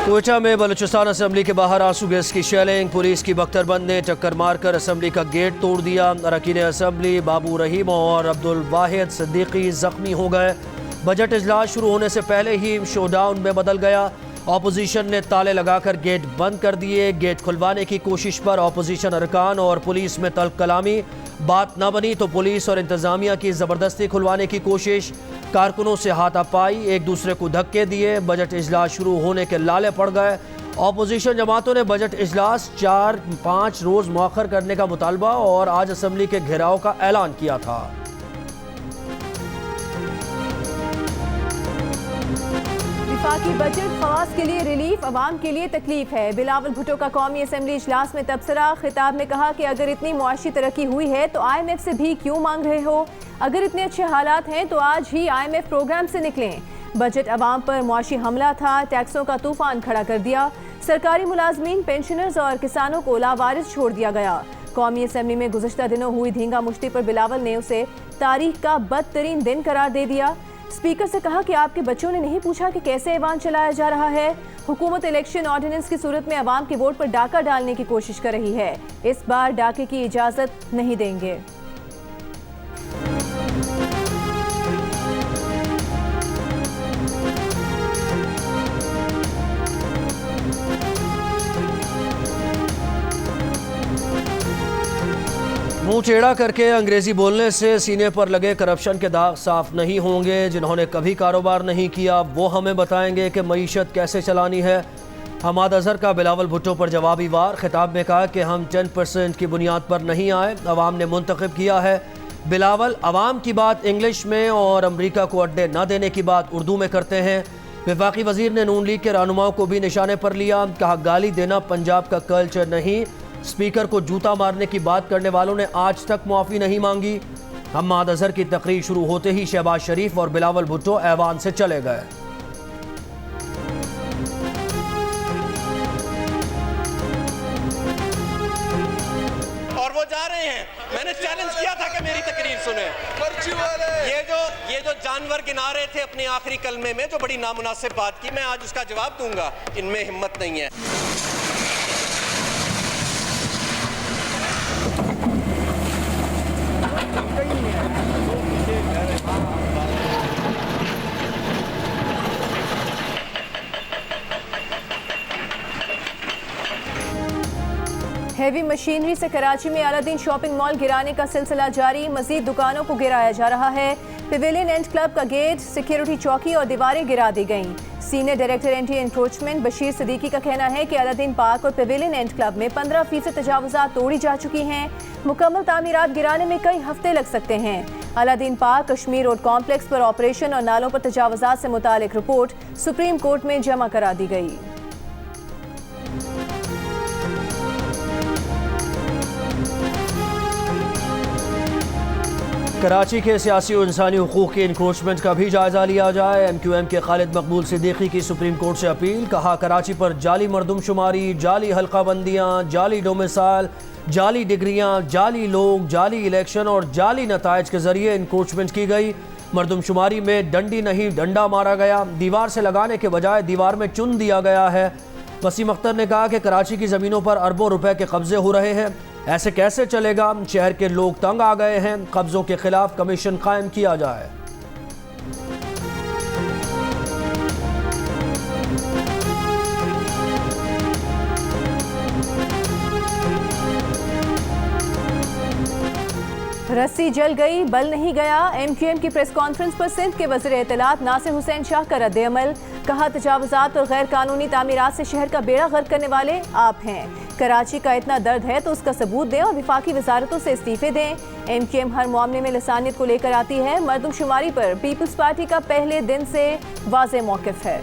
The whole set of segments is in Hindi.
कोयटा में बलूचिस्तान असम्बली के बाहर आंसू गैस की शेलिंग, पुलिस की बख्तरबंद ने टक्कर मारकर असम्बली का गेट तोड़ दिया। अरकान असम्बली बाबू रहीम और अब्दुल वाहिद सिद्दीकी जख्मी हो गए। बजट इजलास शुरू होने से पहले ही शोडाउन में बदल गया। ऑपोजिशन ने ताले लगाकर गेट बंद कर दिए। गेट खुलवाने की कोशिश पर ऑपोजिशन अरकान और पुलिस में तल्ख कलामी। बात न बनी तो पुलिस और इंतजामिया की ज़बरदस्ती खुलवाने की कोशिश। कारकुनों से हाथापाई, एक दूसरे को धक्के दिए। बजट इजलास शुरू होने के लाले पड़ गए। ऑपोजिशन जमातों ने बजट इजलास 4-5 रोज़ मौखर करने का मुतालबा और आज असम्बली के घेराव का ऐलान किया था। वफाकी बजट खवास के लिए रिलीफ, अवाम के लिए तकलीफ है। बिलावल भुट्टो का कौमी असम्बली इजलास में तबसरा। खिताब में कहा कि अगर इतनी मुआशी तरक्की हुई है तो IMF से भी क्यों मांग रहे हो? अगर इतने अच्छे हालात हैं तो आज ही IMF प्रोग्राम से निकलें। बजट अवाम पर मुआशी हमला था, टैक्सों का तूफान खड़ा कर दिया। सरकारी मुलाजमीन, पेंशनर्स और किसानों को लावारिस छोड़ दिया गया। कौमी असम्बली में गुज़श्ता दिनों हुई धींगा मुश्ती पर बिलावल ने उसे तारीख का बदतरीन दिन करार दे दिया। स्पीकर से कहा कि आपके बच्चों ने नहीं पूछा कि कैसे ऐवान चलाया जा रहा है। हुकूमत इलेक्शन ऑर्डिनेंस की सूरत में अवाम के वोट पर डाका डालने की कोशिश कर रही है। इस बार डाके की इजाजत नहीं देंगे। मुंह टेढ़ा करके अंग्रेजी बोलने से सीने पर लगे करप्शन के दाग साफ नहीं होंगे। जिन्होंने कभी कारोबार नहीं किया वो हमें बताएंगे कि मईशत कैसे चलानी है। हमाद अजहर का बिलावल भुट्टो पर जवाबी वार। खिताब में कहा कि हम 10% की बुनियाद पर नहीं आए, अवाम ने मुंतखब किया है। बिलावल अवाम की बात इंग्लिश में और अमरीका को अड्डे न देने की बात उर्दू में करते हैं। वफाकी वजीर ने नून लीग के रहनुमाओं को भी निशाने पर लिया। कहा गाली देना पंजाब का कल्चर नहीं। स्पीकर को जूता मारने की बात करने वालों ने आज तक मुआफ़ी नहीं मांगी। हमाद अजहर की तकरीर शुरू होते ही शहबाज शरीफ और बिलावल भुट्टो ऐवान से चले गए। और वो जा रहे हैं। मैंने चैलेंज किया था कि मेरी तकरीर सुने। ये जो जानवर गिना रहे थे अपने आखिरी कलमे में, जो बड़ी नामुनासिब बात की, मैं आज उसका जवाब दूंगा। इनमें हिम्मत नहीं है। हेवी मशीनरी से कराची में अलादीन शॉपिंग मॉल गिराने का सिलसिला जारी। मजीद दुकानों को गिराया जा रहा है। पेविलियन एंड क्लब का गेट, सिक्योरिटी चौकी और दीवारें गिरा दी गईं। Senior director anti encroachment Bashir Siddiqui का कहना है कि अलादीन पार्क और पेविलियन एंड क्लब में 15% तजावुजात तोड़ी जा चुकी हैं। मुकम्मल तामीरात गिराने में कई हफ्ते लग सकते हैं। Aladdin park, Kashmir road complex पर ऑपरेशन और नालों पर तजावुजात से मुतालिक रिपोर्ट सुप्रीम कोर्ट में जमा करा दी गई। कराची के सियासी और इंसानी हुकूक के इंक्रोचमेंट का भी जायजा लिया जाए। MQM के खालिद मकबूल सिद्दीकी की सुप्रीम कोर्ट से अपील। कहा कराची पर जाली मरदमशुमारी, जाली हल्का बंदियाँ, जाली डोमिसाइल, जाली डिग्रियाँ, जाली लोग, जाली इलेक्शन और जाली नताइज के जरिए इंक्रोचमेंट की गई। मरदमशुमारी में डंडी नहीं डंडा मारा गया। दीवार से लगाने के बजाय दीवार में चुन दिया गया है। वसीम अख्तर ने कहा कि कराची की ज़मीनों पर अरबों रुपए के कब्जे हो रहे हैं। ऐसे कैसे चलेगा? शहर के लोग तंग आ गए हैं। कब्जों के खिलाफ कमीशन कायम किया जाए। रस्सी जल गई, बल नहीं गया। MQM की प्रेस कॉन्फ्रेंस पर सिंध के वज़ीर इत्तलात नासिर हुसैन शाह का रद्द अमल। कहा तजावुजात और गैर कानूनी तामीरात से शहर का बेड़ा गर्क करने वाले आप हैं। कराची का इतना दर्द है तो उसका सबूत दें और विफाकी वजारतों से इस्तीफे दें। MQM हर मामले में लसानियत को लेकर आती है। मरदमशुमारी पर पीपल्स पार्टी का पहले दिन से वाज़ेह मौक़िफ़ है।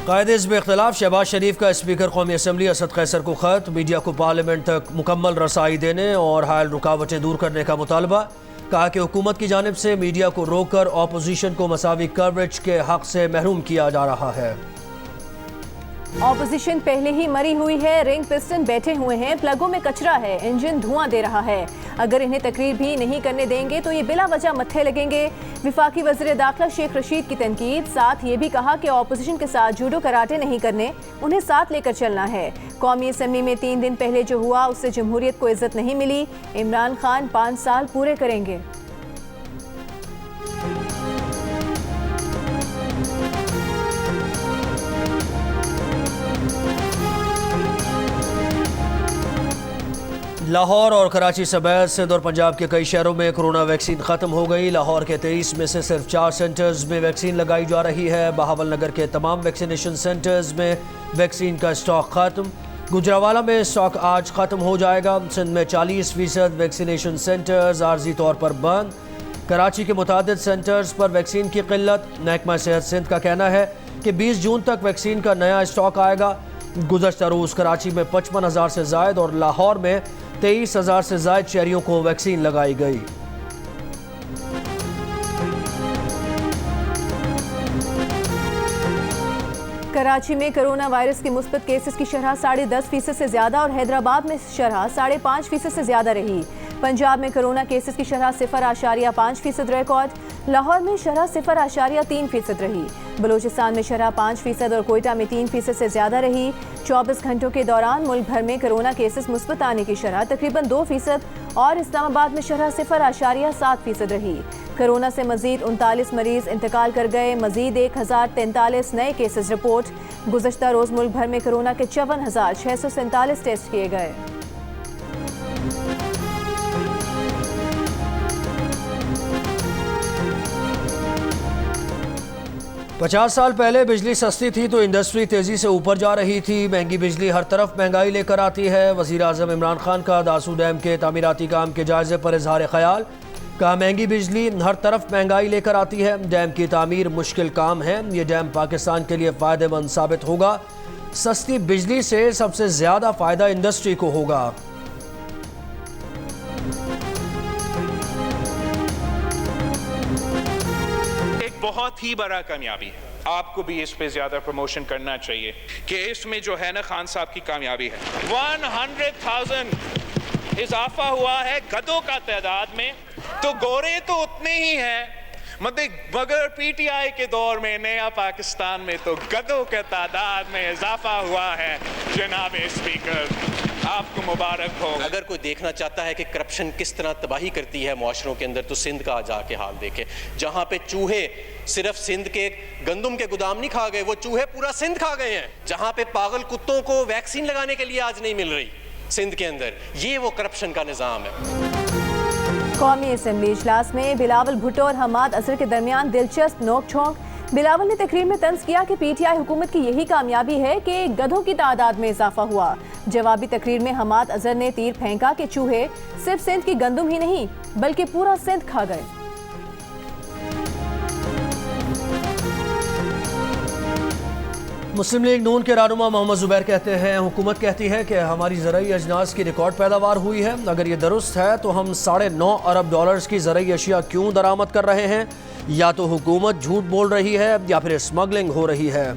कायदे में इख्तलाफ। शहबाज शरीफ का स्पीकर कौमी असम्बली असद कैसर को ख़त। मीडिया को पार्लियामेंट तक मुकम्मल रसाई देने और हायल रुकावटें दूर करने का मुतालबा। कहा कि हुकूमत की जानिब से मीडिया को रोककर ऑपोजिशन को मसावी कवरेज के हक से महरूम किया जा रहा है। ऑपोजिशन पहले ही मरी हुई है, रिंग पिस्टन बैठे हुए हैं, प्लगों में कचरा है, इंजन धुआं दे रहा है। अगर इन्हें तकरीर भी नहीं करने देंगे तो ये बिला वजह मत्थे लगेंगे। विफाकी वज़ीर दाखिला शेख रशीद की तनकीद। साथ ये भी कहा कि ऑपोजिशन के साथ जूडो कराटे नहीं करने, उन्हें साथ लेकर चलना है। कौमी असम्बली में 3 दिन पहले जो हुआ उससे जमहूरियत को इज्जत नहीं मिली। इमरान खान 5 साल पूरे करेंगे। लाहौर और कराची समेत सिंध और पंजाब के कई शहरों में कोरोना वैक्सीन ख़त्म हो गई। लाहौर के 23 में से सिर्फ 4 सेंटर्स में वैक्सीन लगाई जा रही है। बहावल नगर के तमाम वैक्सीनेशन सेंटर्स में वैक्सीन का स्टॉक ख़त्म। गुजरावाला में स्टॉक आज ख़त्म हो जाएगा। सिंध में 40% वैक्सीनेशन सेंटर्स आर्जी तौर पर बंद। कराची के मुतादिद सेंटर्स पर वैक्सीन की किल्लत। महकमा सेहत सिंध का कहना है कि 20 जून तक वैक्सीन का नया स्टॉक आएगा। गुज़श्ता रोज़ कराची में 55,000 से ज़ायद और लाहौर में 23,000 से ज़ायद शहरियों को वैक्सीन लगाई गई। कराची में कोरोना वायरस के मुस्बत केसेस की शरह 10.5% से ज़्यादा और हैदराबाद में शरह 5.5% से ज़्यादा रही। पंजाब में कोरोना केसेस की शरह 0.5% रिकॉर्ड। लाहौर में शरह 0.3% रही। बलूचिस्तान में शरह 5% और कोयटा में 3% से ज़्यादा रही। 24 घंटों के दौरान मुल्क भर में कोरोना केसेस मुस्बत आने की शरह तकरीबन 2% और इस्लामाबाद में शरह 0.7% रही। कोरोना से मजीद 39 मरीज इंतकाल कर गए। मजीद 1043 नए केसेस रिपोर्ट। गुज़श्ता रोज़ मुल्क भर में कोरोना के 54,647 टेस्ट किए गए। पचास साल पहले बिजली सस्ती थी तो इंडस्ट्री तेज़ी से ऊपर जा रही थी। महंगी बिजली हर तरफ महंगाई लेकर आती है। वज़ीर आज़म इमरान खान का दासू डैम के तामीराती काम के जायजे पर इजहार ख्याल। कहा महंगी बिजली हर तरफ महंगाई लेकर आती है। डैम की तामीर मुश्किल काम है। ये डैम पाकिस्तान के लिए फ़ायदेमंद साबित होगा। सस्ती बिजली से सबसे ज़्यादा फ़ायदा इंडस्ट्री को होगा। बहुत ही बड़ा कामयाबी है। आपको भी इस पे ज्यादा प्रमोशन करना चाहिए कि इसमें जो है ना खान साहब की कामयाबी है। 100,000 इजाफा हुआ है गधों का तादाद में, तो गोरे तो उतने ही हैं, मगर पीटीआई के दौर में नया पाकिस्तान में तो गधों के तादाद में इजाफा हुआ है। जनाब स्पीकर, आपको मुबारक हो। अगर कोई देखना चाहता है कि करप्शन किस तरह तबाही करती है मुआशरों के अंदर, तो सिंध का जाके हाल देखे, जहाँ पे चूहे सिर्फ सिंध के गंदम के गोदाम नहीं खा गए, वो चूहे पूरा सिंध खा गए हैं। जहाँ पे पागल कुत्तों को वैक्सीन लगाने के लिए आज नहीं मिल रही सिंध के अंदर, ये वो करप्शन का निज़ाम है। कौमी असम्बली इजलास में बिलावल भुट्टो और हमाद अजहर के दरमियान दिलचस्प नोक झोंक। बिलावल ने तकरीर में तंज किया कि पीटीआई हुकूमत की यही कामयाबी है कि गधों की तादाद में इजाफा हुआ। जवाबी तकरीर में हमाद अजहर ने तीर फेंका कि चूहे सिर्फ सिंध की गंदम ही नहीं बल्कि पूरा सिंध खा गए। मुस्लिम लीग नून के रहनुमा मोहम्मद जुबैर कहते हैं हुकूमत कहती है कि हमारी ज़रूरी अजनास की रिकॉर्ड पैदावार हुई है। अगर ये दुरुस्त है तो हम $9.5 अरब की ज़रूरी अशिया क्यों दरामद कर रहे हैं? या तो हुकूमत झूठ बोल रही है या फिर स्मगलिंग हो रही है।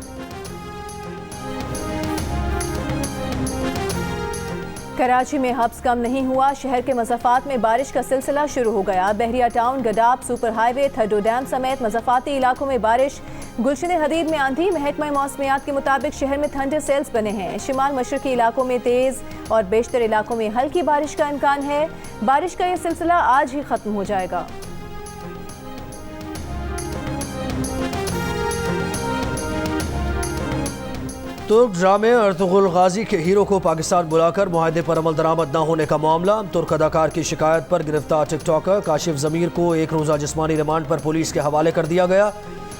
कराची में हब्स कम नहीं हुआ। शहर के मज़ाफ़ात में बारिश का सिलसिला शुरू हो गया। बहरिया टाउन, गडाब, सुपर हाईवे, थड्डो डैम समेत मज़ाफ़ाती इलाकों में बारिश। गुलशन हदीद में आंधी। महकमा मौसमियात के मुताबिक शहर में थंडर सेल्स बने हैं। शिमाल मशरकी इलाकों में तेज़ और बेशतर इलाकों में हल्की बारिश का इम्कान है। बारिश का यह सिलसिला आज ही ख़त्म हो जाएगा। तुर्क ड्रामे अर्तुगरुल गाजी के हीरो को पाकिस्तान बुलाकर मुआहदे पर अमल दरामद न होने का मामला। तुर्क अदाकार की शिकायत पर गिरफ्तार टिकटॉकर काशिफ ज़मीर को 1 रोज़ा जिस्मानी रिमांड पर पुलिस के हवाले कर दिया गया।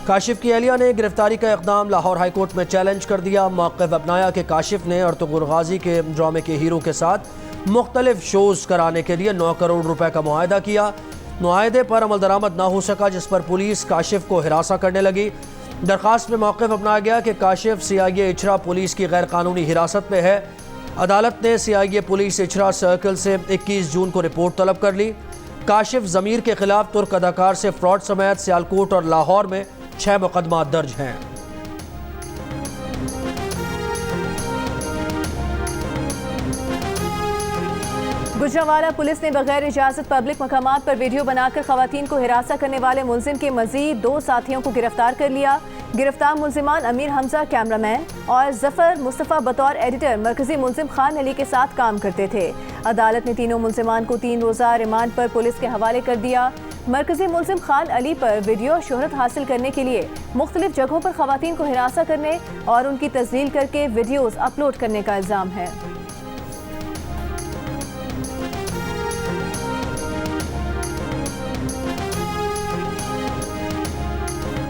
काशिफ की एहलिया ने गिरफ्तारी का इक़दाम लाहौर हाई कोर्ट में चैलेंज कर दिया। मौक़िफ़ अपनाया कि काशिफ ने अर्तुगरुल गाजी के ड्रामे के हीरो के साथ मुख्तलिफ शोज़ कराने के लिए 9 करोड़ रुपए का मुआहदा किया। मुआहदे पर अमल दरामद न हो सका, जिस पर पुलिस काशिफ को हिरासा करने लगी। दरख्वास्त में मौक़िफ़ अपनाया गया कि काशिफ CIA इचरा पुलिस की गैर कानूनी हिरासत में है। अदालत ने CIA पुलिस इचरा सर्कल से 21 जून को रिपोर्ट तलब कर ली। काशिफ ज़मीर के खिलाफ तुर्क अदाकार से फ्रॉड समेत सियालकोट और लाहौर में 6 मुकदमा दर्ज हैं। गुजरांवाला पुलिस ने बगैर इजाजत पब्लिक मकामात पर वीडियो बनाकर खवातीन को हिरासा करने वाले मुलजिम के मजीद 2 साथियों को गिरफ्तार कर लिया। गिरफ्तार मुलजिमान अमीर हमजा कैमरामैन और जफर मुस्तफ़ा बतौर एडिटर मरकजी मुलजिम खान अली के साथ काम करते थे। अदालत ने तीनों मुलजिमान को 3 रोज़ा रिमांड पर पुलिस के हवाले कर दिया। मरकजी मुलजिम खान अली पर वीडियो शोहरत हासिल करने के लिए मुख्तलिफ जगहों पर खवातीन को हिरासा करने और उनकी तस्लील करके वीडियोज़ अपलोड करने का इल्ज़ाम है।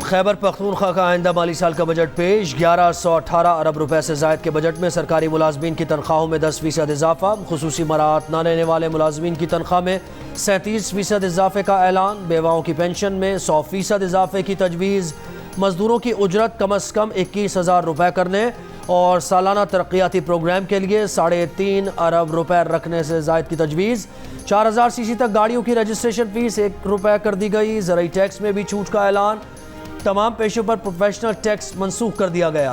खैबर पख्तूनख्वा का आइंदा माली साल का बजट पेश। 1118 अरब रुपए से जायद के बजट में सरकारी मुलाजमीन की तनख्वाहों में 10% इजाफा। खुसूसी मराहत न लेने वाले मुलाजमीन की तनख्वाह में 37% इजाफे का ऐलान। बेवाओं की पेंशन में 100% इजाफे की तजवीज़। मजदूरों की उजरत कम अज़ कम 21,000 रुपए करने और सालाना तरक्याती प्रोग्राम के लिए 3.5 अरब रुपए रखने से जायद की तजवीज़। 4000 सीसी तक गाड़ियों की रजिस्ट्रेशन फीस 1 रुपए कर दी गई। ज़राई टैक्स में भी छूट का ऐलान। तमाम पेशों पर प्रोफेशनल टैक्स मनसूख कर दिया गया।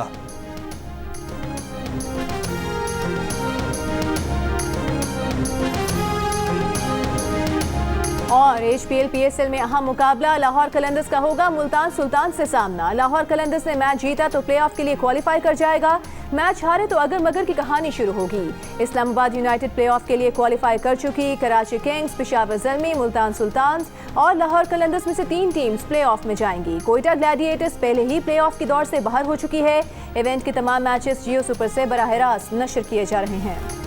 और HPL PSL में अहम मुकाबला लाहौर कलंदर्स का होगा मुल्तान सुल्तान से सामना। लाहौर कलंदर्स ने मैच जीता तो प्लेऑफ के लिए क्वालिफाई कर जाएगा। मैच हारे तो अगर मगर की कहानी शुरू होगी। इस्लामाबाद यूनाइटेड प्लेऑफ के लिए क्वालिफाई कर चुकी। कराची किंग्स, पेशावर ज़ल्मी, मुल्तान सुल्तान्स और लाहौर कलंदर्स में से 3 टीम्स प्लेऑफ में जाएंगी। कोयटा ग्लैडिएटर्स पहले ही प्लेऑफ की दौड़ से बाहर हो चुकी है। इवेंट के तमाम मैचेस जियो सुपर से बराह रास्त नशर किए जा रहे हैं।